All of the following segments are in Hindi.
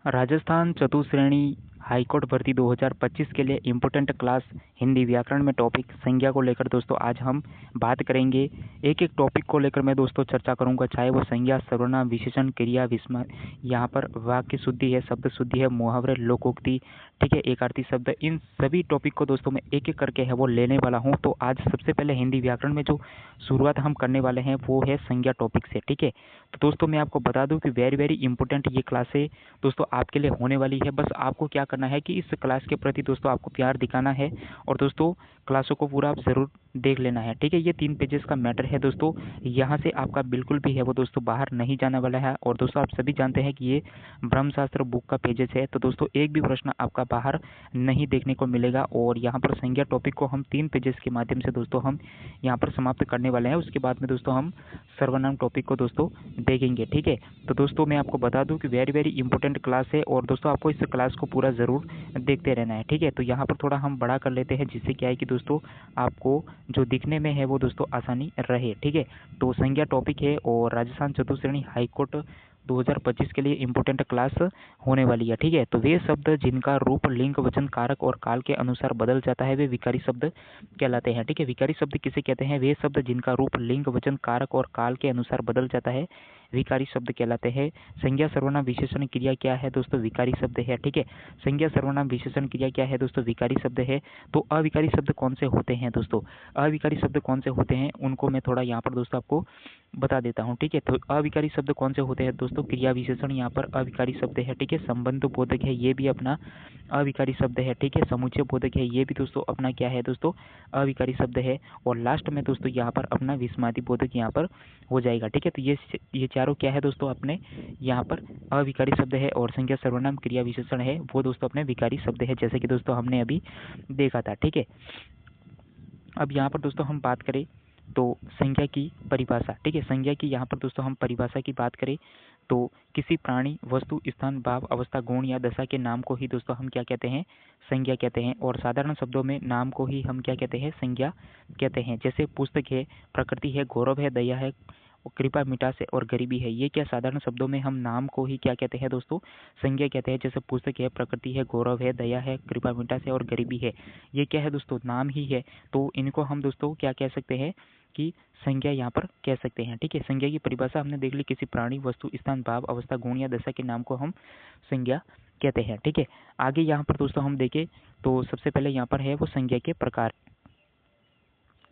राजस्थान चतुश्रेणी हाईकोर्ट भर्ती 2025 के लिए इम्पोर्टेंट क्लास हिंदी व्याकरण में टॉपिक संज्ञा को लेकर दोस्तों आज हम बात करेंगे। एक एक टॉपिक को लेकर मैं दोस्तों चर्चा करूंगा, चाहे वो संज्ञा, सर्वनाम, विशेषण, क्रिया, विस्मय, यहाँ पर वाक्य शुद्धि है, शब्द शुद्धि है, मुहावरे, लोकोक्ति, ठीक है, एकार्थी शब्द, इन सभी टॉपिक को दोस्तों मैं एक एक करके है वो लेने वाला हूँ। तो आज सबसे पहले हिंदी व्याकरण में जो शुरुआत हम करने वाले हैं वो है संज्ञा टॉपिक से, ठीक है। तो दोस्तों मैं आपको बता दूं कि वेरी वेरी इंपॉर्टेंट ये क्लास है दोस्तों आपके लिए होने वाली है। बस आपको क्या करना है कि इस क्लास के प्रति दोस्तों आपको प्यार दिखाना है और दोस्तों क्लासों को पूरा आप ज़रूर देख लेना है, ठीक है। ये 3 पेजेस का मैटर है दोस्तों, यहाँ से आपका बिल्कुल भी है वो दोस्तों बाहर नहीं जाने वाला है। और दोस्तों आप सभी जानते हैं कि ये ब्रह्मशास्त्र बुक का पेजेस है, तो दोस्तों एक भी प्रश्न आपका बाहर नहीं देखने को मिलेगा। और यहाँ पर संज्ञा टॉपिक को हम 3 पेजेस के माध्यम से दोस्तों हम यहाँ पर समाप्त करने वाले हैं। उसके बाद में दोस्तों हम सर्वनाम टॉपिक को दोस्तों देखेंगे, ठीक है। तो दोस्तों मैं आपको बता दूं कि वेरी वेरी इंपॉर्टेंट क्लास है और दोस्तों आपको इस क्लास को पूरा ज़रूर देखते रहना है, ठीक है। तो यहाँ पर थोड़ा हम बड़ा कर लेते हैं, जिससे क्या है कि दोस्तों आपको जो दिखने में है वो दोस्तों आसानी रहे, ठीक है। तो संज्ञा टॉपिक है और राजस्थान चतुश्रेणी हाईकोर्ट 2025 के लिए इम्पोर्टेंट क्लास होने वाली है, ठीक है। तो वे शब्द जिनका रूप, लिंग, वचन, कारक और काल के अनुसार बदल जाता है वे विकारी शब्द कहलाते हैं, ठीक है। विकारी शब्द किसे कहते हैं? वे शब्द जिनका रूप, लिंग, वचन, कारक और काल के अनुसार बदल जाता है विकारी शब्द कहलाते हैं। संज्ञा, सर्वनाम, विशेषण, क्रिया क्या है दोस्तों? विकारी शब्द है, ठीक है। संज्ञा, सर्वनाम, विशेषण, क्रिया क्या है दोस्तों? विकारी शब्द है। तो अविकारी शब्द कौन से होते हैं दोस्तों? अविकारी शब्द कौन से होते हैं उनको मैं थोड़ा यहाँ पर दोस्तों आपको बता देता हूँ, ठीक है। तो अविकारी शब्द कौन से होते हैं दोस्तों? क्रिया विशेषण यहाँ पर अविकारी शब्द है, ठीक है। संबंध बोधक है, ये भी अपना अविकारी शब्द है, ठीक है। समुच्चय बोधक है, ये भी दोस्तों अपना क्या है दोस्तों? अविकारी शब्द है। और लास्ट में दोस्तों यहाँ पर अपना विस्मादि बोधक यहाँ पर हो जाएगा, ठीक है। तो ये चारों क्या है दोस्तों अपने यहाँ पर अविकारी शब्द है। और संज्ञा, सर्वनाम, क्रिया, विशेषण है वो दोस्तों अपने विकारी शब्द है, जैसे कि दोस्तों हमने अभी देखा था, ठीक है। अब यहाँ पर दोस्तों हम बात करें तो संज्ञा की परिभाषा, ठीक है। संज्ञा की यहाँ पर दोस्तों हम परिभाषा की बात करें तो किसी प्राणी, वस्तु, स्थान, भाव, अवस्था, गुण या दशा के नाम को ही दोस्तों हम क्या कहते हैं? संज्ञा कहते हैं। और साधारण शब्दों में नाम को ही हम क्या कहते हैं? संज्ञा कहते हैं। जैसे पुस्तक है, प्रकृति है, गौरव है, दया है, कृपा, मिठास है और गरीबी है, ये क्या साधारण शब्दों में हम नाम को ही क्या कहते हैं दोस्तों? संज्ञा कहते हैं। जैसे पुस्तक है, प्रकृति है, गौरव है, दया है, कृपा, मिठास है और गरीबी है, ये क्या है दोस्तों? नाम ही है। तो इनको हम दोस्तों क्या कह सकते हैं कि संज्ञा यहाँ पर कह सकते हैं, ठीक है। संज्ञा की परिभाषा हमने देख ली, किसी प्राणी, वस्तु, स्थान, भाव, अवस्था, गुण या दशा के नाम को हम संज्ञा कहते हैं, ठीक है। आगे यहाँ पर दोस्तों हम देखें तो सबसे पहले यहाँ पर है वो संज्ञा के प्रकार।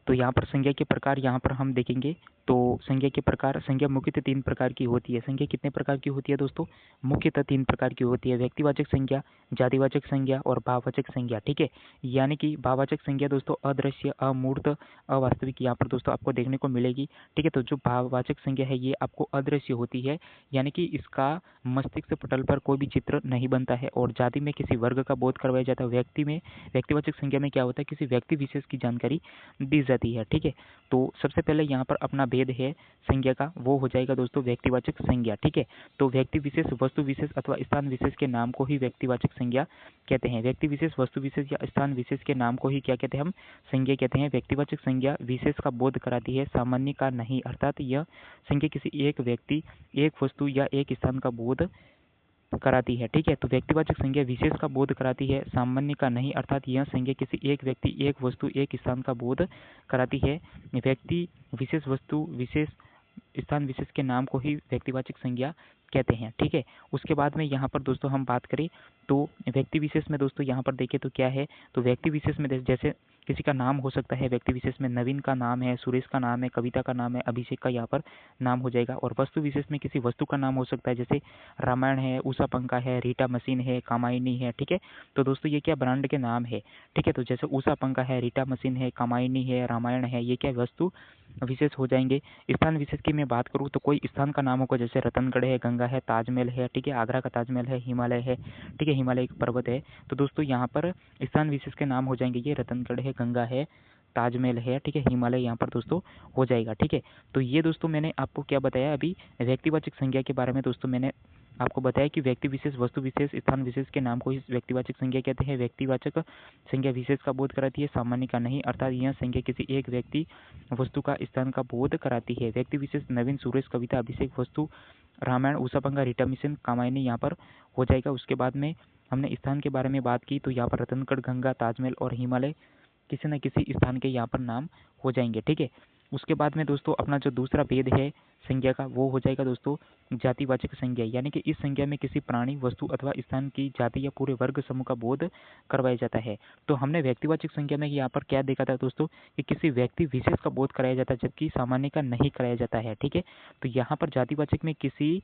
तो यहाँ पर संज्ञा के प्रकार यहाँ पर हम देखेंगे तो संज्ञा के प्रकार, संज्ञा मुख्यतः 3 प्रकार की होती है। संज्ञा कितने प्रकार की होती है दोस्तों? मुख्यतः 3 प्रकार की होती है। व्यक्तिवाचक संज्ञा, जातिवाचक संज्ञा और भाववाचक संज्ञा, ठीक है। यानी कि भाववाचक संज्ञा दोस्तों अदृश्य, अमूर्त, अवास्तविक यहाँ पर दोस्तों आपको देखने को मिलेगी, ठीक है। तो जो भाववाचक संज्ञा है ये आपको अदृश्य होती है, यानी कि इसका मस्तिष्क पटल पर कोई भी चित्र नहीं बनता है। और जाति में किसी वर्ग का बोध करवाया जाता है। व्यक्तिवाचक संज्ञा में क्या होता है? किसी व्यक्ति विशेष की जानकारी दी जाती है, ठीक है। तो सबसे पहले यहाँ पर अपना भेद है संज्ञा का, वो हो जाएगा दोस्तों व्यक्तिवाचक संज्ञा, ठीक है। तो व्यक्ति विशेष, वस्तु विशेष अथवा स्थान विशेष के नाम को ही व्यक्तिवाचक संज्ञा कहते हैं। व्यक्ति विशेष, वस्तु विशेष या स्थान विशेष के नाम को ही क्या कहते हैं? हम संज्ञा कहते हैं। व्यक्तिवाचक संज्ञा विशेष का बोध कराती है, सामान्य का नहीं, अर्थात यह संज्ञा किसी एक व्यक्ति, एक वस्तु या एक स्थान का बोध कराती है, ठीक है। तो व्यक्तिवाचक संज्ञा विशेष का बोध कराती है, सामान्य का नहीं, अर्थात यह संज्ञा किसी एक व्यक्ति, एक वस्तु, एक स्थान का बोध कराती है। व्यक्ति विशेष, वस्तु विशेष, स्थान विशेष के नाम को ही व्यक्तिवाचक संज्ञा कहते हैं, ठीक है। उसके बाद में यहाँ पर दोस्तों हम बात करें तो व्यक्ति विशेष में दोस्तों यहाँ पर देखें तो क्या है? तो व्यक्ति विशेष में जैसे किसी का नाम हो सकता है व्यक्ति विशेष में, नवीन का नाम है, सुरेश का नाम है, कविता का नाम है, अभिषेक का यहाँ पर नाम हो जाएगा। और वस्तु विशेष में किसी वस्तु का नाम हो सकता है, जैसे रामायण है, उषा पंखा है, रीटा मशीन है, कामायनी है, ठीक है। तो दोस्तों ये क्या ब्रांड के नाम है, ठीक है। तो जैसे उषा पंखा है, रीटा मशीन है, कामायनी है, रामायण है, ये क्या वस्तु विशेष हो जाएंगे। स्थान विशेष की मैं बात करूँ तो कोई स्थान का नाम होगा, जैसे रतनगढ़ है, गंगा है, ताजमहल है, ठीक है, आगरा का ताजमहल है, हिमालय है, ठीक है, हिमालय एक पर्वत है। तो दोस्तों यहाँ पर स्थान विशेष के नाम हो जाएंगे, ये रतनगढ़ है, गंगा है, ताजमहल है, ठीक है, हिमालय यहाँ पर दोस्तों हो जाएगा, ठीक है। तो ये दोस्तों मैंने आपको क्या बताया अभी व्यक्तिवाचक संज्ञा के बारे में दोस्तों मैंने आपको बताया कि व्यक्ति विशेष, वस्तु विशेष, स्थान विशेष के नाम को ही व्यक्तिवाचक संज्ञा कहते हैं। व्यक्तिवाचक संज्ञा विशेष का बोध कराती है, सामान्य का नहीं, अर्थात यह संज्ञा किसी एक व्यक्ति, वस्तु का, स्थान का बोध कराती है। व्यक्ति विशेष नवीन, सुरेश, कविता, अभिषेक, वस्तु रामायण, उषापंखा, रीटा मिशन, कामायनी यहाँ पर हो जाएगा। उसके बाद में हमने स्थान के बारे में बात की तो यहाँ पर रतनगढ़, गंगा, ताजमहल और हिमालय किसी न किसी स्थान के यहाँ पर नाम हो जाएंगे। ठीक है, उसके बाद में दोस्तों अपना जो दूसरा भेद है संज्ञा का वो हो जाएगा दोस्तों जातिवाचक संज्ञा, यानी कि इस संज्ञा में किसी प्राणी, वस्तु अथवा स्थान की जाति या पूरे वर्ग समूह का बोध करवाया जाता है। तो हमने व्यक्तिवाचक संज्ञा में यहाँ पर क्या देखा था दोस्तों कि किसी व्यक्ति विशेष का बोध कराया जाता है जबकि सामान्य का नहीं कराया जाता है। ठीक है, तो यहाँ पर जातिवाचक में किसी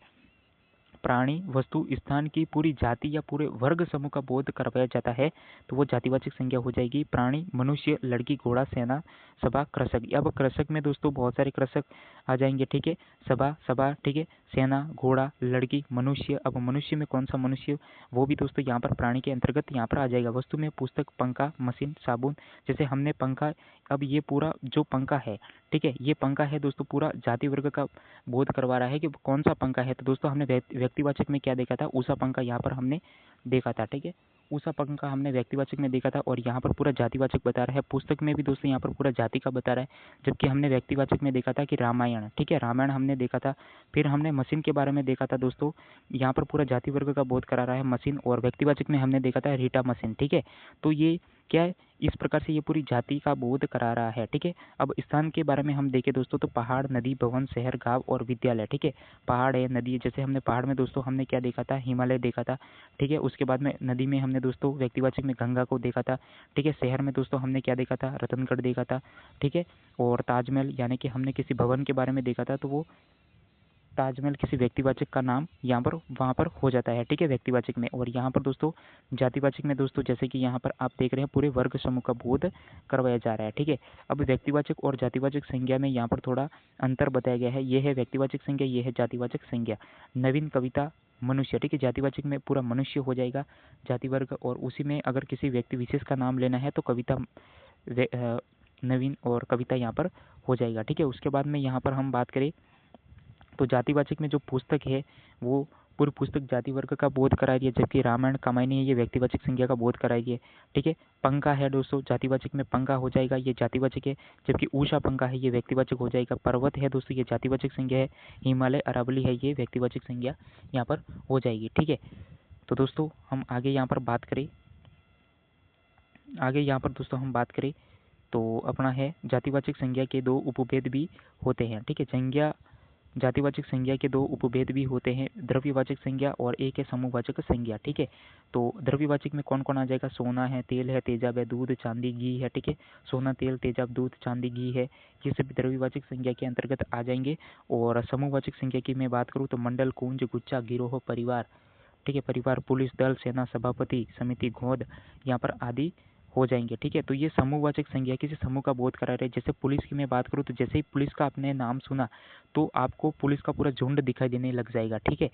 प्राणी, वस्तु, स्थान की पूरी जाति या पूरे वर्ग समूह का बोध करवाया जाता है तो वो जातिवाचक संज्ञा हो जाएगी। प्राणी, मनुष्य, लड़की, घोड़ा, सेना, सभा, कृषक। अब कृषक में दोस्तों बहुत सारे कृषक आ जाएंगे। ठीक है, सभा, ठीक है, सेना, घोड़ा, लड़की, मनुष्य। अब मनुष्य में कौन सा मनुष्य, वो भी दोस्तों यहाँ पर प्राणी के अंतर्गत यहाँ पर आ जाएगा। वस्तु में पुस्तक, पंखा, मशीन, साबुन। जैसे हमने पंखा, अब ये पूरा जो पंखा है, ठीक है, ये पंखा है दोस्तों पूरा जाति वर्ग का बोध करवा रहा है कि कौन सा पंखा है। तो दोस्तों हमने व्यक्तिवाचक में क्या देखा था, उषा पंखा यहाँ पर हमने देखा था। ठीक है, उषा पंखा हमने व्यक्तिवाचक में देखा था और यहाँ पर पूरा जातिवाचक बता रहा है। पुस्तक में भी दोस्तों यहाँ पर पूरा जाति का बता रहा है, जबकि हमने व्यक्तिवाचक में देखा था कि रामायण। ठीक है, रामायण हमने देखा था। फिर हमने मशीन के बारे में देखा था दोस्तों, यहाँ पर पूरा जाति वर्ग का बोध करा रहा है मशीन। और व्यक्तिवाचक में हमने देखा था रीटा मशीन। ठीक है, तो ये क्या है, इस प्रकार से ये पूरी जाति का बोध करा रहा है। ठीक है, अब स्थान के बारे में हम देखें दोस्तों तो पहाड़, नदी, भवन, शहर, गांव और विद्यालय। ठीक है, पहाड़ है, नदी है, जैसे हमने पहाड़ में दोस्तों हमने क्या देखा था, हिमालय देखा था। ठीक है, उसके बाद में नदी में हमने दोस्तों व्यक्तिवाचक में गंगा को देखा था। ठीक है, शहर में दोस्तों हमने क्या देखा था, रतनगढ़ देखा था। ठीक है, और ताजमहल यानी कि हमने किसी भवन के बारे में देखा था तो वो ताजमहल किसी व्यक्तिवाचक का नाम यहाँ पर वहाँ पर हो जाता है। ठीक है, व्यक्तिवाचक में। और यहाँ पर दोस्तों जातिवाचक में दोस्तों जैसे कि यहाँ पर आप देख रहे हैं पूरे वर्ग समूह का बोध करवाया जा रहा है। ठीक है, अब व्यक्तिवाचक और जातिवाचक संज्ञा में यहाँ पर थोड़ा अंतर बताया गया है। ये है व्यक्तिवाचक संज्ञा, ये है जातिवाचक संज्ञा। नवीन, कविता, मनुष्य। ठीक है, जातिवाचक में पूरा मनुष्य हो जाएगा जाति वर्ग, और उसी में अगर किसी व्यक्ति विशेष का नाम लेना है तो कविता, नवीन और कविता यहाँ पर हो जाएगा। ठीक है, उसके बाद में यहाँ पर हम बात करें तो जातिवाचक में जो पुस्तक है वो पूरी पुस्तक जाति वर्ग का बोध करा रही है, जबकि रामायण, कामायनी है ये व्यक्तिवाचक संज्ञा का बोध करा रही है। ठीक है, पंखा है दोस्तों जातिवाचक में पंखा हो जाएगा, ये जातिवाचक है, जबकि उषा पंखा है ये व्यक्तिवाचक हो जाएगा। पर्वत है दोस्तों ये जातिवाचक संज्ञा है। हिमालय, अरावली है ये व्यक्तिवाचक संज्ञा यहाँ पर हो जाएगी। ठीक है, तो दोस्तों हम आगे यहाँ पर बात करें तो अपना है जातिवाचक संज्ञा के दो उपभेद भी होते हैं। ठीक है, जातिवाचक संज्ञा के दो उपभेद भी होते हैं, द्रव्यवाचक संज्ञा और एक है समूहवाचक संज्ञा। ठीक है, तो द्रव्यवाचक में कौन कौन आ जाएगा, सोना है, तेल है, तेजाब है, दूध, चांदी, घी है। ठीक है, सोना, तेल, तेजाब, दूध, चांदी, घी है, ये सभी द्रव्यवाचक संज्ञा के अंतर्गत आ जाएंगे। और समूहवाचक संज्ञा की मैं बात करूँ तो मंडल, कुंज, गुच्छा, गिरोह, परिवार। ठीक है, परिवार, पुलिस, दल, सेना, सभापति, समिति, गोद यहाँ पर आदि हो जाएंगे। ठीक है, तो ये समूहवाचक संज्ञा किसी समूह का बोध करा रहे हैं। जैसे पुलिस की मैं बात करूँ तो जैसे ही पुलिस का आपने नाम सुना तो आपको पुलिस का पूरा झुंड दिखाई देने लग जाएगा। ठीक है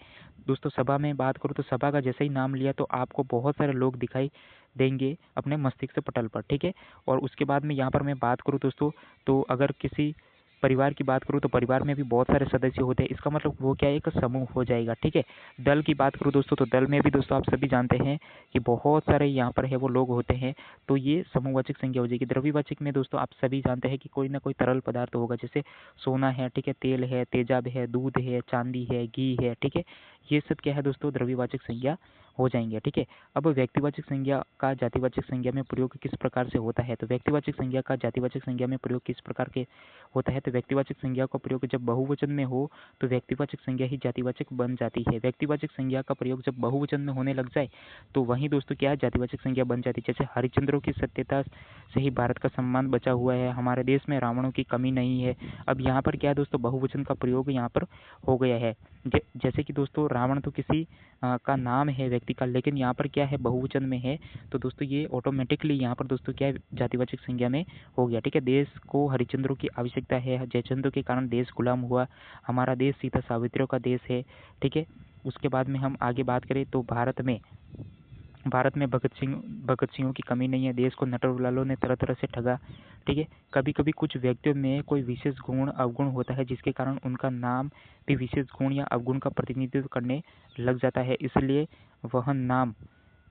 दोस्तों, सभा में बात करूँ तो सभा का जैसे ही नाम लिया तो आपको बहुत सारे लोग दिखाई देंगे अपने मस्तिष्क पटल पर। ठीक है, और उसके बाद में यहाँ पर मैं बात करूँ दोस्तों तो अगर किसी परिवार की बात करूँ तो परिवार में भी बहुत सारे सदस्य होते हैं, इसका मतलब वो क्या है, एक समूह हो जाएगा। ठीक है, दल की बात करूँ दोस्तों तो दल में भी दोस्तों आप सभी जानते हैं कि बहुत सारे यहाँ पर है वो लोग होते हैं, तो ये समूहवाचक संज्ञा हो जाएगी। द्रव्यवाचक में दोस्तों आप सभी जानते हैं कि कोई ना कोई तरल पदार्थ होगा, जैसे सोना है, ठीक है, तेल है, तेजाब है, दूध है, चांदी है, घी है। ठीक है, ये सब क्या है दोस्तों द्रव्यवाचक संज्ञा हो जाएंगे। ठीक है, अब व्यक्तिवाचक संज्ञा का जातिवाचक संज्ञा में प्रयोग किस प्रकार से होता है, तो व्यक्तिवाचक संज्ञा का जातिवाचक संज्ञा में प्रयोग किस प्रकार के होता है, तो व्यक्तिवाचक संज्ञा का प्रयोग जब बहुवचन में हो तो व्यक्तिवाचक संज्ञा ही जातिवाचक बन जाती है। व्यक्तिवाचक संज्ञा का प्रयोग जब बहुवचन में होने लग जाए तो वहीं दोस्तों क्या है, जातिवाचक संज्ञा बन जाती है। जैसे हरिश्चंद्रों की सत्यता से ही भारत का सम्मान बचा हुआ है, हमारे देश में रावणों की कमी नहीं है। अब यहाँ पर क्या है दोस्तों, बहुवचन का प्रयोग यहाँ पर हो गया है। जैसे कि दोस्तों रावण तो किसी का नाम है व्यक्ति का, लेकिन यहाँ पर क्या है बहुवचन में है, तो दोस्तों ये ऑटोमेटिकली यहाँ पर दोस्तों क्या है जातिवाचक संज्ञा में हो गया। ठीक है, देश को हरिश्चंद्रों की आवश्यकता है, जयचंद्रों के कारण देश गुलाम हुआ, हमारा देश सीता सावित्रियों का देश है। ठीक है, उसके बाद में हम आगे बात करें तो भारत में भगत सिंहों की कमी नहीं है, देश को नटवरलालों ने तरह तरह से ठगा। ठीक है, कभी कभी कुछ व्यक्तियों में कोई विशेष गुण अवगुण होता है जिसके कारण उनका नाम भी विशेष गुण या अवगुण का प्रतिनिधित्व करने लग जाता है, इसलिए वह नाम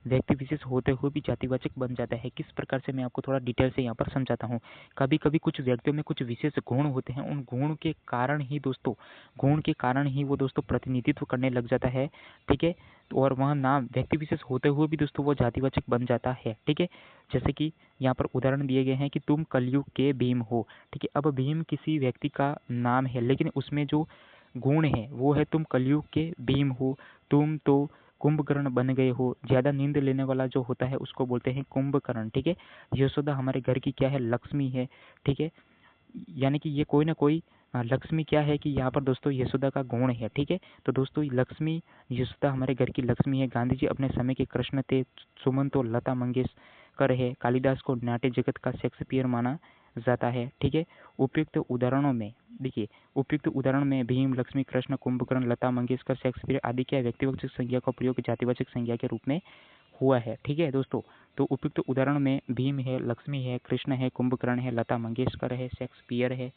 व्यक्ति विशेष होते हुए भी जातिवाचक बन जाता है। किस प्रकार से, मैं आपको थोड़ा डिटेल से यहाँ पर समझाता हूँ। कभी कभी कुछ व्यक्तियों में कुछ विशेष गुण होते हैं, उन गुण के कारण ही वो दोस्तों प्रतिनिधित्व करने लग जाता है, ठीक है। और वह नाम व्यक्ति विशेष होते हुए भी दोस्तों वो जातिवाचक बन जाता है, ठीक है। जैसे कि यहाँ पर उदाहरण दिए गए हैं कि तुम कलयुग के भीम हो, ठीक है। अब भीम किसी व्यक्ति का नाम है, लेकिन उसमें जो गुण है वो है तुम कलयुग के भीम हो, तुम तो कुंभकर्ण बन गए हो। ज्यादा नींद लेने वाला जो होता है उसको बोलते हैं कुंभकर्ण, ठीक है। यशोदा हमारे घर की क्या है, लक्ष्मी है, ठीक है। यानी कि ये कोई ना कोई लक्ष्मी क्या है कि यहाँ पर दोस्तों यशोदा का गुण है, ठीक है। तो दोस्तों लक्ष्मी, यशोदा हमारे घर की लक्ष्मी है। गांधी जी अपने समय के कृष्ण थे, सुमन तो लता मंगेशकर है, कालिदास को नाट्य जगत का शेक्सपियर माना जाता है, ठीक है। उपयुक्त उदाहरणों में देखिए, उपयुक्त उदाहरण में भीम, लक्ष्मी, कृष्ण, कुंभकर्ण, लता मंगेशकर, शेक्सपियर आदि क्या व्यक्तिवाचक संज्ञा का प्रयोग जातिवाचक संज्ञा के रूप में हुआ है, ठीक है दोस्तों। तो उपयुक्त उदाहरण में भीम है, लक्ष्मी है, कृष्ण है, कुंभकर्ण है, लता मंगेशकर है, शेक्सपियर है,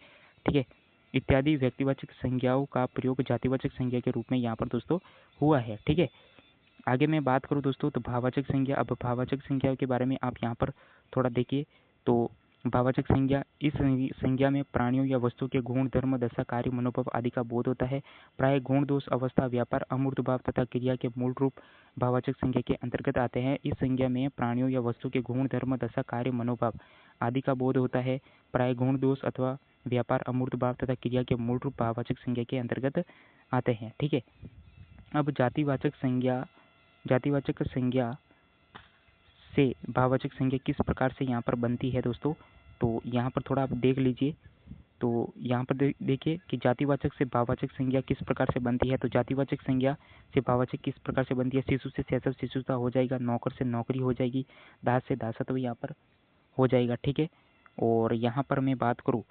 ठीक है, इत्यादि व्यक्तिवाचक संज्ञाओं का प्रयोग जातिवाचक संज्ञा के रूप में यहाँ पर दोस्तों हुआ है, ठीक है। आगे मैं बात करूँ दोस्तों तो भाववाचक संज्ञा। अब भाववाचक संज्ञा के बारे में आप यहाँ पर थोड़ा देखिए। तो भाववाचक संज्ञा, इस संज्ञा में प्राणियों या वस्तु के गुण, धर्म, दशा, कार्य, मनोभाव आदि का बोध होता है। प्राय गुण, दोष, अवस्था, व्यापार, अमूर्त भाव तथा क्रिया के मूल रूप भाववाचक संज्ञा के अंतर्गत आते हैं। इस संज्ञा में प्राणियों या वस्तु के गुण, धर्म, दशा, कार्य, मनोभाव आदि का बोध होता है। प्राय गुण, दोष अथवा व्यापार, अमूर्त भाव तथा क्रिया के मूल रूप भाववाचक संज्ञा के अंतर्गत आते हैं, ठीक है। अब जातिवाचक संज्ञा से भाववाचक संज्ञा किस प्रकार से यहाँ पर बनती है दोस्तों, तो यहाँ पर थोड़ा आप देख लीजिए। तो यहाँ पर देखिए कि जातिवाचक से भाववाचक संज्ञा किस प्रकार से बनती है। तो जातिवाचक संज्ञा से भाववाचक किस प्रकार से बनती है। शिशु से शैशव, शिशुता हो जाएगा। नौकर से नौकरी हो जाएगी। दास से दासत्व यहाँ पर हो जाएगा, ठीक है। और यहाँ पर मैं बात करूँ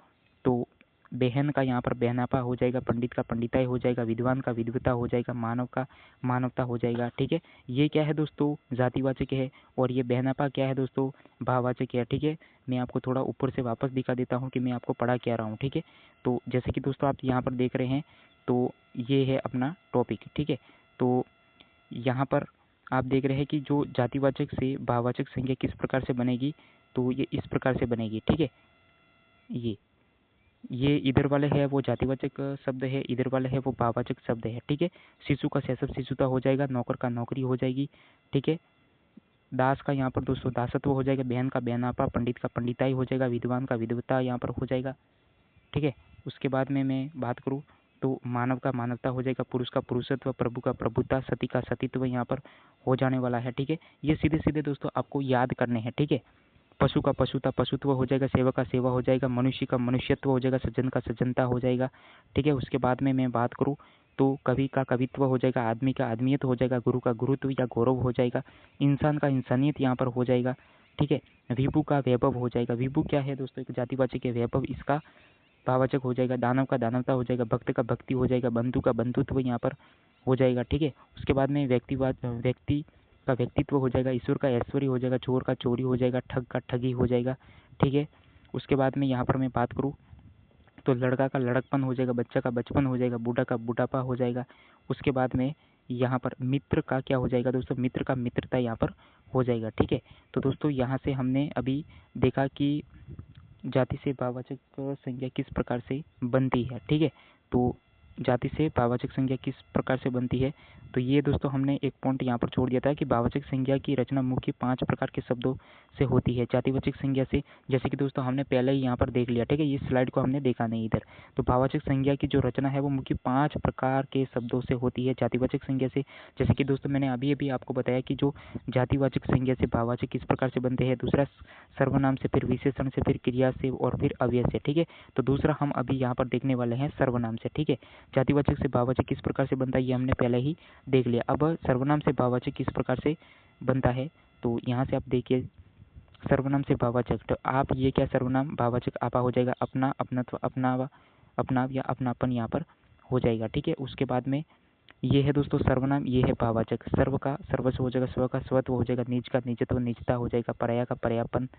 तो बहन का यहाँ पर बहनापा हो जाएगा, पंडित का पंडिताई हो जाएगा, विद्वान का विद्वता हो जाएगा, मानव का मानवता हो जाएगा, ठीक है। ये क्या है दोस्तों, जातिवाचक है। और ये बहनापा क्या है दोस्तों, भाववाचक है, ठीक है। मैं आपको थोड़ा ऊपर से वापस दिखा देता हूँ कि मैं आपको पढ़ा क्या रहा हूँ, ठीक है। तो जैसे कि दोस्तों आप यहाँ पर देख रहे हैं, तो ये है अपना टॉपिक, ठीक है। तो यहाँ पर आप देख रहे हैं कि जो जातिवाचक से भाववाचक संज्ञा किस प्रकार से बनेगी, तो ये इस प्रकार से बनेगी, ठीक है। ये इधर वाले है वो जातिवाचक शब्द है, इधर वाले है वो भाववाचक शब्द है, ठीक है। शिशु का शैशव, शिशुता हो जाएगा। नौकर का नौकरी हो जाएगी, ठीक है। दास का यहाँ पर दोस्तों दासत्व हो जाएगा। बहन का बहनापा, पंडित का पंडिताई हो जाएगा, विद्वान का विद्वता यहाँ पर हो जाएगा, ठीक है। उसके बाद में मैं बात करूँ तो मानव का मानवता हो जाएगा, पुरुष का पुरुषत्व, प्रभु का प्रभुता, सती का सतीत्व यहाँ पर हो जाने वाला है, ठीक है। ये सीधे सीधे दोस्तों आपको याद करने हैं, ठीक है। पशु का पशुता, पशुत्व हो जाएगा। सेवा का सेवा हो जाएगा। मनुष्य का मनुष्यत्व हो जाएगा। सज्जन का सज्जनता हो जाएगा, ठीक है। उसके बाद में मैं बात करूँ तो कवि का कवित्व हो जाएगा। आदमी का आदमियत हो जाएगा। गुरु का गुरुत्व या गौरव हो जाएगा। इंसान का इंसानियत यहाँ पर हो जाएगा, ठीक है। विभु का वैभव हो जाएगा। विभु क्या है दोस्तों, एक जातिवाचक है। वैभव इसका भाववाचक हो जाएगा। दानव का दानवता हो जाएगा। भक्त का भक्ति हो जाएगा। बंधु का बंधुत्व यहाँ पर हो जाएगा, ठीक है। उसके बाद में व्यक्ति का व्यक्तित्व हो जाएगा। ईश्वर का ऐश्वर्य हो जाएगा। चोर का चोरी हो जाएगा। ठग का ठगी हो जाएगा, ठीक है। उसके बाद में यहाँ पर मैं बात करूँ तो लड़का का लड़कपन हो जाएगा। बच्चा का बचपन हो जाएगा। बूढ़ा का बूढ़ापा हो जाएगा। उसके बाद में यहाँ पर मित्र का क्या हो जाएगा दोस्तों, मित्र का मित्रता यहाँ पर हो जाएगा, ठीक है। तो दोस्तों यहाँ से हमने अभी देखा कि जाति से भाववाचक संज्ञा किस प्रकार से बनती है, ठीक है। तो जाति से भाववाचक संज्ञा किस प्रकार से बनती है, तो ये दोस्तों हमने एक पॉइंट यहाँ पर छोड़ दिया था कि भाववाचक संज्ञा की रचना मुख्य 5 प्रकार के शब्दों से होती है। जातिवाचक संज्ञा से, जैसे कि दोस्तों हमने पहले ही यहाँ पर देख लिया, ठीक है। ये स्लाइड को हमने देखा नहीं इधर। तो भाववाचक संज्ञा की जो रचना है वो मुख्य 5 प्रकार के शब्दों से होती है जातिवाचक संज्ञा से। जैसे कि दोस्तों मैंने अभी अभी आपको बताया कि जो जातिवाचक संज्ञा से भाववाचक किस प्रकार से बनते हैं। दूसरा सर्वनाम से, फिर विशेषण से, फिर क्रिया से और फिर अव्यय से, ठीक है। तो दूसरा हम अभी यहाँ पर देखने वाले हैं सर्वनाम से, ठीक है। जातिवाचक से भाववाचक किस प्रकार से बनता है ये हमने पहले ही देख लिया। अब सर्वनाम से भाववाचक किस प्रकार से बनता है, तो यहाँ से आप देखिए सर्वनाम से भाववाचक। तो आप ये क्या सर्वनाम भाववाचक आपा हो जाएगा। अपना, अपनत्व, अपनावा, अपनाव या अपनापन यहाँ पर हो जाएगा, ठीक है। उसके बाद में ये है दोस्तों सर्वनाम, ये है भाववाचक। सर्व का सर्वस्व हो जाएगा। स्व का स्वत्व हो जाएगा। निज का निजत्व, निजता हो जाएगा। पर्याय का पर्यायपन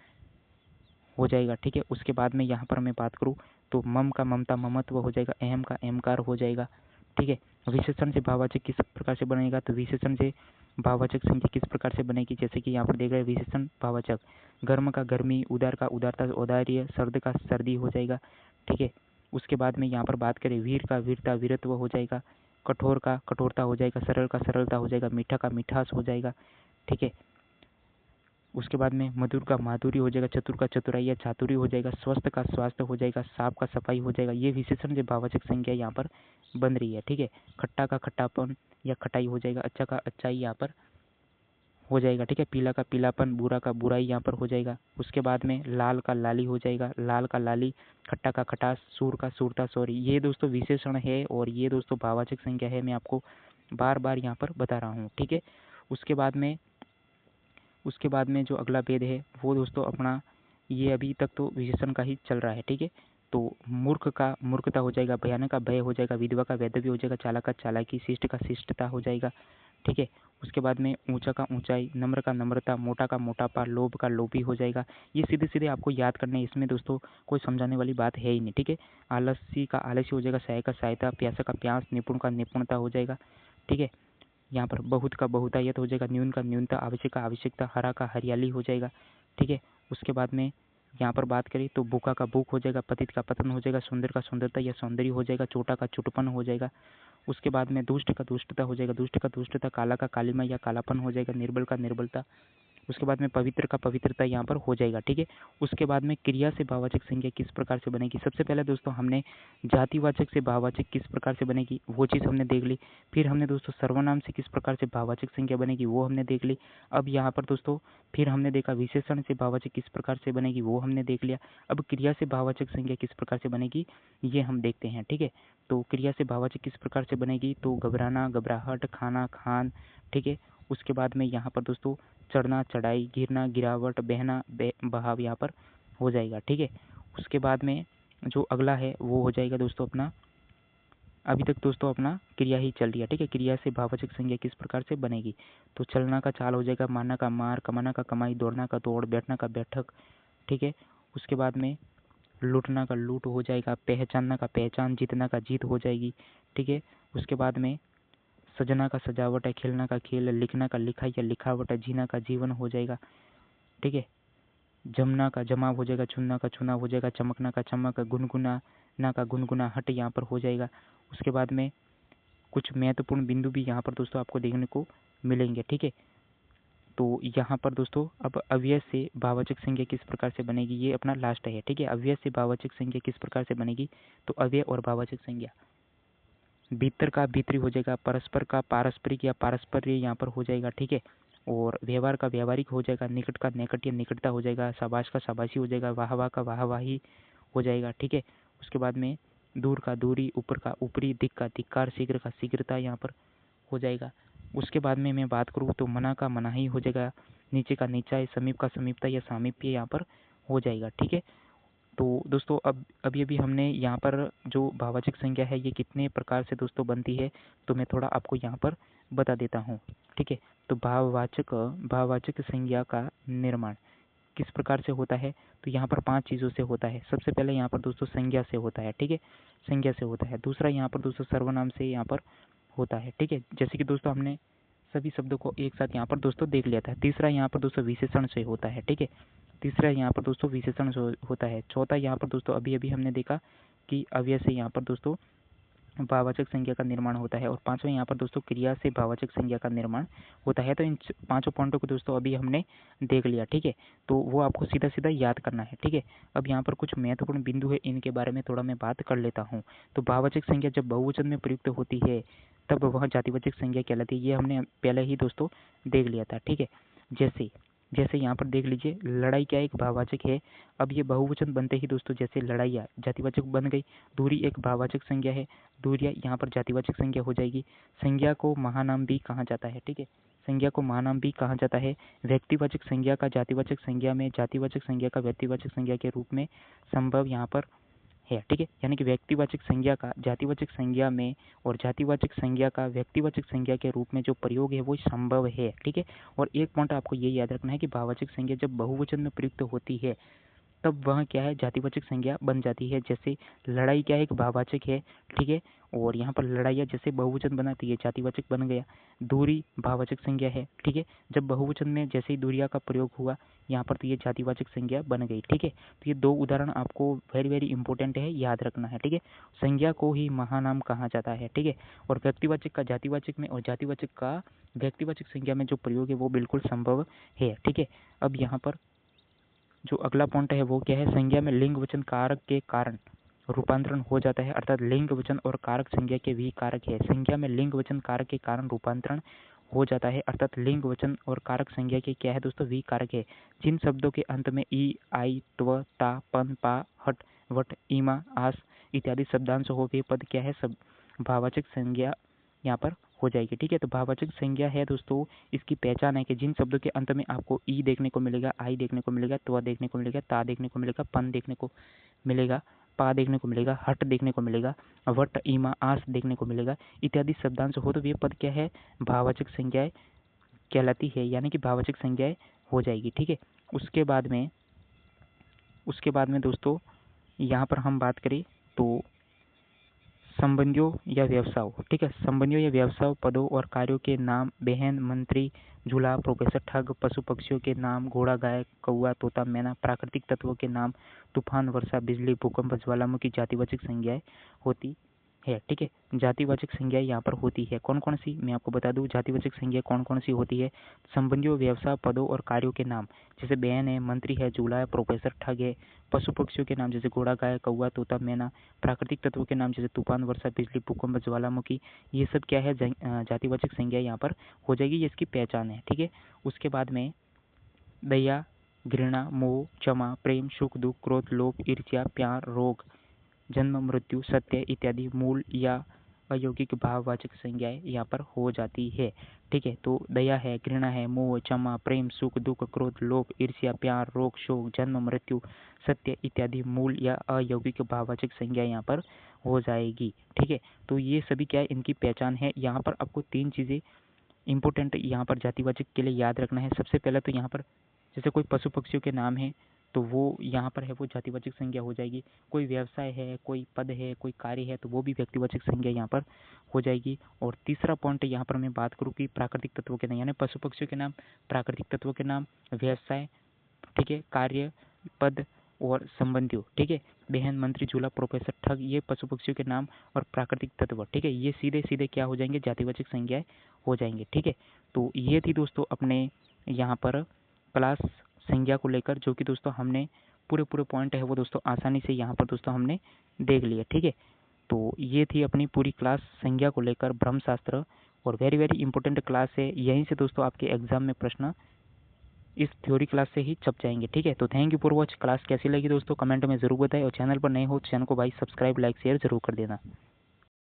हो जाएगा, ठीक है। उसके बाद में यहाँ पर मैं बात करूँ तो मम का ममता, ममत्व हो जाएगा। अहम का अहमकार हो जाएगा, ठीक है। विशेषण से भाववाचक किस प्रकार से बनेगा, तो विशेषण से भाववाचक संज्ञा किस प्रकार से बनेगी, जैसे कि यहाँ पर देख रहे हैं विशेषण भाववाचक, गर्म का गर्मी, उदार का उदारता औदार्य, सर्द का सर्दी हो जाएगा। ठीक है, उसके बाद में यहाँ पर बात करें वीर का वीरता वीरत्व हो जाएगा, कठोर का कठोरता हो जाएगा, सरल का सरलता हो जाएगा, मीठा का मिठास हो जाएगा। ठीक है, उसके बाद में मधुर का माधुरी हो जाएगा, चतुर का चतुराई या चातुरी हो जाएगा, स्वस्थ का स्वास्थ्य हो जाएगा, साफ का सफाई हो जाएगा। ये विशेषण जो भाववाचक संज्ञा यहाँ पर बन रही है। ठीक है, खट्टा का खट्टापन या खटाई हो जाएगा, अच्छा का अच्छाई यहाँ पर हो जाएगा। ठीक है, पीला का पीलापन, बुरा का बुराई यहाँ पर हो जाएगा। उसके बाद में लाल का लाली हो जाएगा, लाल का लाली, खट्टा का खटास, सूर का सूरता सॉरी। ये दोस्तों विशेषण है और ये दोस्तों भाववाचक संज्ञा है, मैं आपको बार बार यहाँ पर बता रहा हूँ। ठीक है, उसके बाद में जो अगला भेद है वो दोस्तों अपना, ये अभी तक तो विशेषण का ही चल रहा है। ठीक है, तो मूर्ख का मूर्खता हो जाएगा, भयानक का भय हो जाएगा, विधवा का वैधव्य हो जाएगा, चालाक का चालाकी, शिष्ट का शिष्टता हो जाएगा। ठीक है, उसके बाद में ऊंचा का ऊंचाई, नम्र का नम्रता, मोटा का मोटापा, लोभ का लोभी हो जाएगा। ये सीधे सीधे आपको याद करना है, इसमें दोस्तों कोई समझाने वाली बात है ही नहीं। ठीक है, आलसी का आलसी हो जाएगा, सहायक का सहायता, प्यासा का प्यास, निपुण का निपुणता हो जाएगा। ठीक है, यहाँ पर बहुत का बहुतायत हो जाएगा, न्यून का न्यूनता, आवश्यक का आवश्यकता, हरा का हरियाली हो जाएगा। ठीक है, उसके बाद में यहाँ पर बात करें तो भूखा का भूख हो जाएगा, पतित का पतन हो जाएगा, सुंदर का सुंदरता या सौंदर्य हो जाएगा, छोटा का चुटपन हो जाएगा। उसके बाद में दुष्ट का दुष्टता हो जाएगा, दुष्ट का दुष्टता, काला का कालीमा या कालापन हो जाएगा, निर्बल का निर्बलता। उसके बाद में पवित्र का पवित्रता यहाँ पर हो जाएगा। ठीक है, उसके बाद में क्रिया से भाववाचक संज्ञा किस प्रकार से बनेगी। सबसे पहले दोस्तों हमने जातिवाचक से भाववाचक किस प्रकार से बनेगी वो चीज़ हमने देख ली। फिर हमने दोस्तों सर्वनाम से किस प्रकार से भाववाचक संज्ञा बनेगी वो हमने देख ली। अब यहाँ पर दोस्तों फिर हमने देखा विशेषण से भाववाचक किस प्रकार से बनेगी वो हमने देख लिया। अब क्रिया से भाववाचक संज्ञा किस प्रकार से बनेगी ये हम देखते हैं। ठीक है, तो क्रिया से भाववाचक किस प्रकार से बनेगी, तो घबराना, घबराहट, खाना, खान। ठीक है, उसके बाद में यहाँ पर दोस्तों चढ़ना, चढ़ाई, गिरना, गिरावट, बहना, बहाव यहाँ पर हो जाएगा। ठीक है, उसके बाद में जो अगला है वो हो जाएगा दोस्तों अपना, अभी तक दोस्तों अपना क्रिया ही चल रही है। ठीक है, क्रिया से भाववाचक संज्ञा किस प्रकार से बनेगी, तो चलना का चाल हो जाएगा, मारना का मार, कमाना का कमाई, दौड़ना का दौड़, बैठना का बैठक। ठीक है, उसके बाद में लूटना का लूट हो जाएगा, पहचानना का पहचान, जीतना का जीत हो जाएगी। ठीक है, उसके बाद में सजना का सजावट है, खेलना का खेल, लिखना का लिखाई या लिखावट है, जीना का जीवन हो जाएगा। ठीक है, जमना का जमाव हो जाएगा, चुनना का चुनाव हो जाएगा, चमकना का चमक, गुनगुनाना का गुनगुनाहट यहाँ पर हो जाएगा। उसके बाद में कुछ महत्वपूर्ण बिंदु भी यहाँ पर दोस्तों आपको देखने को मिलेंगे। ठीक है, तो यहाँ पर दोस्तों अब अव्यय से भाववाचक संज्ञा किस प्रकार से बनेगी, ये अपना लास्ट है। ठीक है, अव्यय से भाववाचक संज्ञा किस प्रकार से बनेगी, तो अव्यय और भाववाचक संज्ञा, भीतर का भीतरी हो जाएगा, परस्पर का पारस्परिक या पारस्पर्य यहाँ पर हो जाएगा। ठीक है, और व्यवहार का व्यावहारिक हो जाएगा, निकट का निकट या निकटता हो जाएगा, शाबाश का शाबाशी हो जाएगा, वाहवाह का वाहवाही हो जाएगा। ठीक है, उसके बाद में दूर का दूरी, ऊपर का ऊपरी, दिक का धिक्कार, शीघ्र का शीघ्रता यहाँ पर हो जाएगा। उसके बाद में मैं बात करूँ तो मना का मनाही हो जाएगा, नीचे का नीचा, समीप का समीपता या सामीप्य यहाँ पर हो जाएगा। ठीक है, तो दोस्तों अब अभी हमने यहाँ पर जो भाववाचक संज्ञा है ये कितने प्रकार से दोस्तों बनती है, तो मैं थोड़ा आपको यहाँ पर बता देता हूँ। ठीक है, तो भाववाचक संज्ञा का निर्माण किस प्रकार से होता है, तो यहाँ पर 5 चीज़ों से होता है। सबसे पहले यहाँ पर दोस्तों संज्ञा से होता है। ठीक है, संज्ञा से होता है। दूसरा यहाँ पर दोस्तों सर्वनाम से यहाँ पर होता है। ठीक है, जैसे कि दोस्तों हमने सभी शब्दों को एक साथ यहाँ पर दोस्तों देख लिया था। तीसरा यहाँ पर दोस्तों विशेषण से होता है। ठीक है, तीसरा यहाँ पर दोस्तों विशेषण से होता है। चौथा यहाँ पर दोस्तों अभी हमने देखा कि अव्यय से यहाँ पर दोस्तों भाववाचक संज्ञा का निर्माण होता है। और पांचवा यहाँ पर दोस्तों क्रिया से भाववाचक संज्ञा का निर्माण होता है। तो इन 5 पॉइंटों को दोस्तों अभी हमने देख लिया। ठीक है, तो वो आपको सीधा सीधा याद करना है। ठीक है, अब यहाँ पर कुछ महत्वपूर्ण बिंदु है, इनके बारे में थोड़ा मैं बात कर लेता हूँ। तो भाववाचक संज्ञा जब बहुवचन में प्रयुक्त होती है तब वह जातिवाचक संज्ञा कहलाती है। ये हमने पहले ही दोस्तों देख लिया था। ठीक है, जैसे यहाँ पर देख लीजिए, लड़ाई क्या एक भाववाचक है। अब ये बहुवचन बनते ही दोस्तों जैसे लड़ाइयाँ जातिवाचक बन गई। दूरी एक भाववाचक संज्ञा है, दूरियाँ यहाँ पर जातिवाचक संज्ञा हो जाएगी। संज्ञा को महानाम भी कहा जाता है। ठीक है, संज्ञा को महानाम भी कहा जाता है। व्यक्तिवाचक संज्ञा का जातिवाचक संज्ञा में, जातिवाचक संज्ञा का व्यक्तिवाचक संज्ञा के रूप में संभव यहाँ पर है। ठीक है, यानी कि व्यक्तिवाचक संज्ञा का जातिवाचक संज्ञा में और जातिवाचक संज्ञा का व्यक्तिवाचक संज्ञा के रूप में जो प्रयोग है वो संभव है। ठीक है, और एक पॉइंट आपको ये याद रखना है कि भाववाचक संज्ञा जब बहुवचन में प्रयुक्त होती है तब वह क्या है, जातिवाचक संज्ञा बन जाती है। जैसे लड़ाई क्या है, एक भाववाचक है, ठीक है, और यहाँ पर लड़ाइयाँ जैसे बहुवचन बनाती है, जातिवाचक बन गया। दूरी भाववाचक संज्ञा है, ठीक है, जब बहुवचन में जैसे ही दूरिया का प्रयोग हुआ यहाँ पर, तो ये जातिवाचक संज्ञा बन गई, ठीक है। तो ये दो उदाहरण आपको वेरी वेरी इंपॉर्टेंट है, याद रखना है, ठीक है। संज्ञा को ही महानाम कहा जाता है, ठीक है, और व्यक्तिवाचक का जातिवाचक में और जातिवाचक का व्यक्तिवाचक संज्ञा में जो प्रयोग है वो बिल्कुल संभव है, ठीक है। अब यहाँ पर जो अगला पॉइंट है वो क्या है, संज्ञा में लिंग वचन कारक के कारण रूपांतरण हो जाता है, अर्थात लिंग वचन और कारक संज्ञा के भी कारक है। संज्ञा में लिंग वचन कारक के कारण रूपांतरण हो जाता है, अर्थात लिंग वचन और कारक संज्ञा के क्या है दोस्तों, भी कारक है। जिन शब्दों के अंत में ई, आई, त्व, ता, पन, पा, हट, वट, ईमा, आस इत्यादि शब्दांश हो, वे पद क्या है, सब भाववाचक संज्ञा यहाँ पर हो जाएगी, ठीक है। तो भाववाचक संज्ञा है दोस्तों, इसकी पहचान है कि जिन शब्दों के अंत में आपको ई देखने को मिलेगा, आई देखने को मिलेगा, त्व देखने को मिलेगा, ता देखने को मिलेगा, पन देखने को मिलेगा, पा देखने को मिलेगा, हट देखने को मिलेगा, वट, ईमा, आस देखने को मिलेगा इत्यादि शब्दांश हो, तो वे पद क्या है, भाववाचक संज्ञाएं कहलाती है, यानी कि भाववाचक संज्ञाएं हो जाएगी, ठीक है। उसके बाद में दोस्तों यहाँ पर हम बात करें तो संबंधियों या व्यवसायों, ठीक है, संबंधियों या व्यवसायों, पदों और कार्यों के नाम, बहन, मंत्री, झूला, प्रोफेसर, ठग, पशु पक्षियों के नाम, घोड़ा, गाय, कौआ, तोता, मैना, प्राकृतिक तत्वों के नाम, तूफान, वर्षा, बिजली, भूकंप, ज्वालामुखी जातिवाचक संज्ञाएं होती है, ठीक है। जातिवाचक संज्ञाएं यहाँ पर होती है कौन कौन सी, मैं आपको बता दूं जातिवाचक संज्ञा कौन कौन सी होती है। संबंधियों, व्यवसाय, पदों और कार्यों के नाम, जैसे बहन है, मंत्री है, झूला है, प्रोफेसर, ठग है। पशु पक्षियों के नाम, जैसे घोड़ा, गाय, कौआ, तोता, मैना। प्राकृतिक तत्वों के नाम, जैसे तूफान, वर्षा, बिजली, भूकंप, ज्वालामुखी। ये सब क्या है, जातिवाचक संज्ञा यहाँ पर हो जाएगी, ये इसकी पहचान है, ठीक है। उसके बाद में दया, घृणा, मोह, क्षमा, प्रेम, सुख, दुख, क्रोध, लोभ, ईर्ष्या, प्यार, रोग, जन्म, मृत्यु, सत्य इत्यादि मूल या अयौगिक भाववाचक संज्ञाएं यहाँ पर हो जाती है, ठीक है। तो दया है, घृणा है, मोह, क्षमा, प्रेम, सुख, दुख, क्रोध, लोभ, ईर्ष्या, प्यार, रोग, शोक, जन्म, मृत्यु, सत्य इत्यादि मूल या अयौगिक भाववाचक संज्ञा यहाँ पर हो जाएगी, ठीक है। तो ये सभी क्या है, इनकी पहचान है। यहाँ पर आपको तीन चीज़ें इंपॉर्टेंट यहाँ पर जातिवाचक के लिए याद रखना है। सबसे पहले तो यहाँ पर जैसे कोई पशु पक्षियों के नाम है तो वो यहाँ पर है, वो जातिवाचक संज्ञा हो जाएगी। कोई व्यवसाय है, कोई पद है, कोई कार्य है, तो वो भी व्यक्तिवाचक संज्ञा यहाँ पर हो जाएगी। और तीसरा पॉइंट यहाँ पर मैं बात करूँ कि प्राकृतिक तत्वों के नाम, यानी पशु पक्षियों के नाम, प्राकृतिक तत्वों के नाम, व्यवसाय, ठीक है, कार्य, पद और संबंधियों, ठीक है। बहन, मंत्री, झूला, प्रोफेसर, ठग, ये पशु पक्षियों के नाम और प्राकृतिक तत्व, ठीक है, ये सीधे सीधे क्या हो जाएंगे, जातिवाचक संज्ञाएं हो जाएंगे, ठीक है। तो ये थी दोस्तों अपने यहाँ पर क्लास संज्ञा को लेकर, जो कि दोस्तों हमने पूरे पॉइंट है वो दोस्तों आसानी से यहाँ पर दोस्तों हमने देख लिया, ठीक है। तो ये थी अपनी पूरी क्लास संज्ञा को लेकर, ब्रह्मशास्त्र, और वेरी वेरी इंपॉर्टेंट क्लास है। यहीं से दोस्तों आपके एग्जाम में प्रश्न इस थ्योरी क्लास से ही छप जाएंगे, ठीक है। तो thank you for watch. Class कैसी लगी दोस्तों कमेंट में जरूर बताएं, और चैनल पर नए हो तो चैनल को भाई सब्सक्राइब, लाइक, शेयर जरूर कर देना।